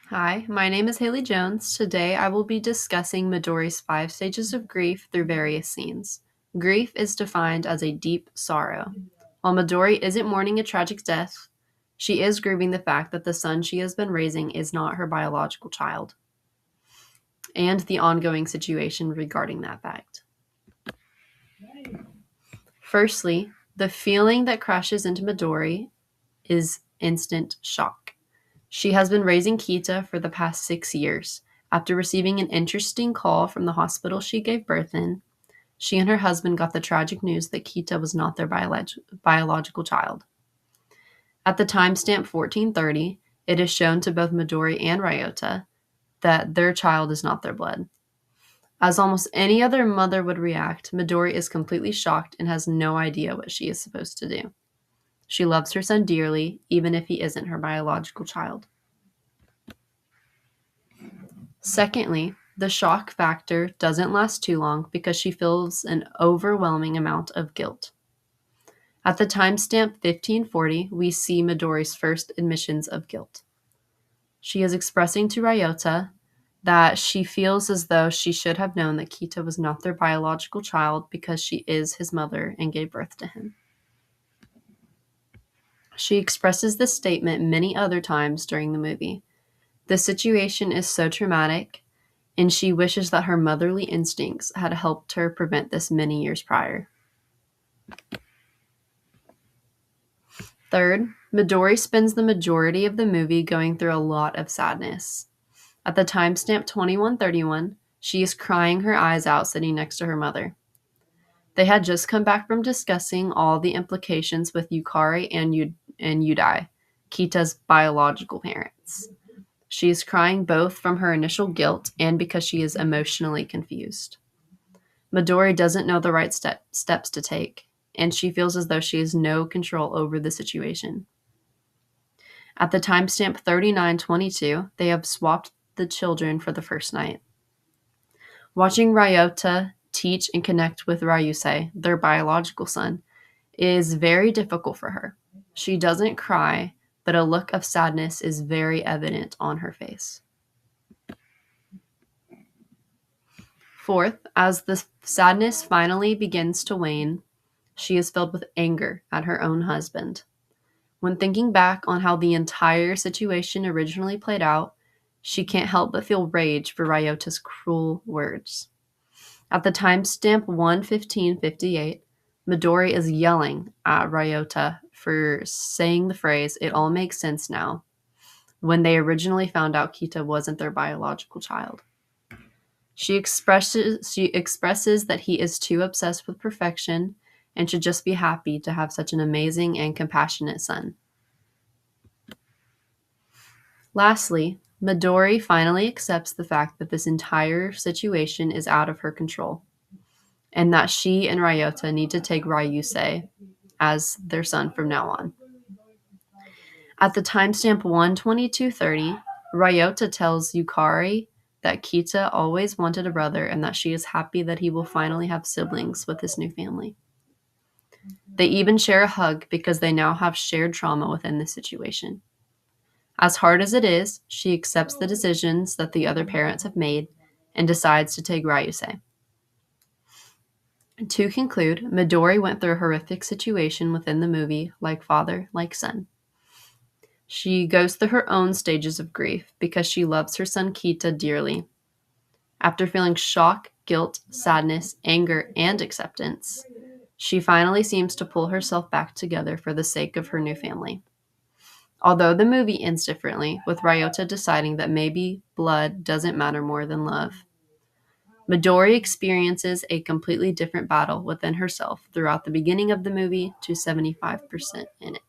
Hi, my name is Haley Jones. Today I will be discussing Midori's 5 stages of grief through various scenes. Grief is defined as a deep sorrow. While Midori isn't mourning a tragic death, she is grieving the fact that the son she has been raising is not her biological child, and the ongoing situation regarding that fact. Firstly, the feeling that crashes into Midori is instant shock. She has been raising Kita for the past 6 years. After receiving an interesting call from the hospital she gave birth in, she and her husband got the tragic news that Kita was not their biological child. At the timestamp 1430, it is shown to both Midori and Ryota that their child is not their blood. As almost any other mother would react, Midori is completely shocked and has no idea what she is supposed to do. She loves her son dearly, even if he isn't her biological child. Secondly, the shock factor doesn't last too long because she feels an overwhelming amount of guilt. At the timestamp 1540, we see Midori's first admissions of guilt. She is expressing to Ryota that she feels as though she should have known that Kita was not their biological child because she is his mother and gave birth to him. She expresses this statement many other times during the movie. The situation is so traumatic, and she wishes that her motherly instincts had helped her prevent this many years prior. Third, Midori spends the majority of the movie going through a lot of sadness. At the timestamp 2131, she is crying her eyes out sitting next to her mother. They had just come back from discussing all the implications with Yukari and Yudai, Kita's biological parents. She is crying both from her initial guilt and because she is emotionally confused. Midori doesn't know the right steps to take, and she feels as though she has no control over the situation. At the timestamp 3922, they have swapped the children for the first night. Watching Ryota teach and connect with Ryusei, their biological son, is very difficult for her. She doesn't cry, but a look of sadness is very evident on her face. Fourth, as the sadness finally begins to wane, she is filled with anger at her own husband. When thinking back on how the entire situation originally played out, she can't help but feel rage for Ryota's cruel words. At the timestamp 1:15:58, Midori is yelling at Ryota for saying the phrase, "It all makes sense now," when they originally found out Kita wasn't their biological child. She expresses that he is too obsessed with perfection and should just be happy to have such an amazing and compassionate son. Lastly, Midori finally accepts the fact that this entire situation is out of her control, and that she and Ryota need to take Ryusei as their son from now on. At the timestamp 1:22:30, Ryota tells Yukari that Kita always wanted a brother and that she is happy that he will finally have siblings with his new family. They even share a hug because they now have shared trauma within this situation. As hard as it is, she accepts the decisions that the other parents have made and decides to take Ryusei. To conclude, Midori went through a horrific situation within the movie, like father, like son. She goes through her own stages of grief because she loves her son Kita dearly. After feeling shock, guilt, sadness, anger, and acceptance, she finally seems to pull herself back together for the sake of her new family. Although the movie ends differently, with Ryota deciding that maybe blood doesn't matter more than love, Midori experiences a completely different battle within herself throughout the beginning of the movie to 75% in it.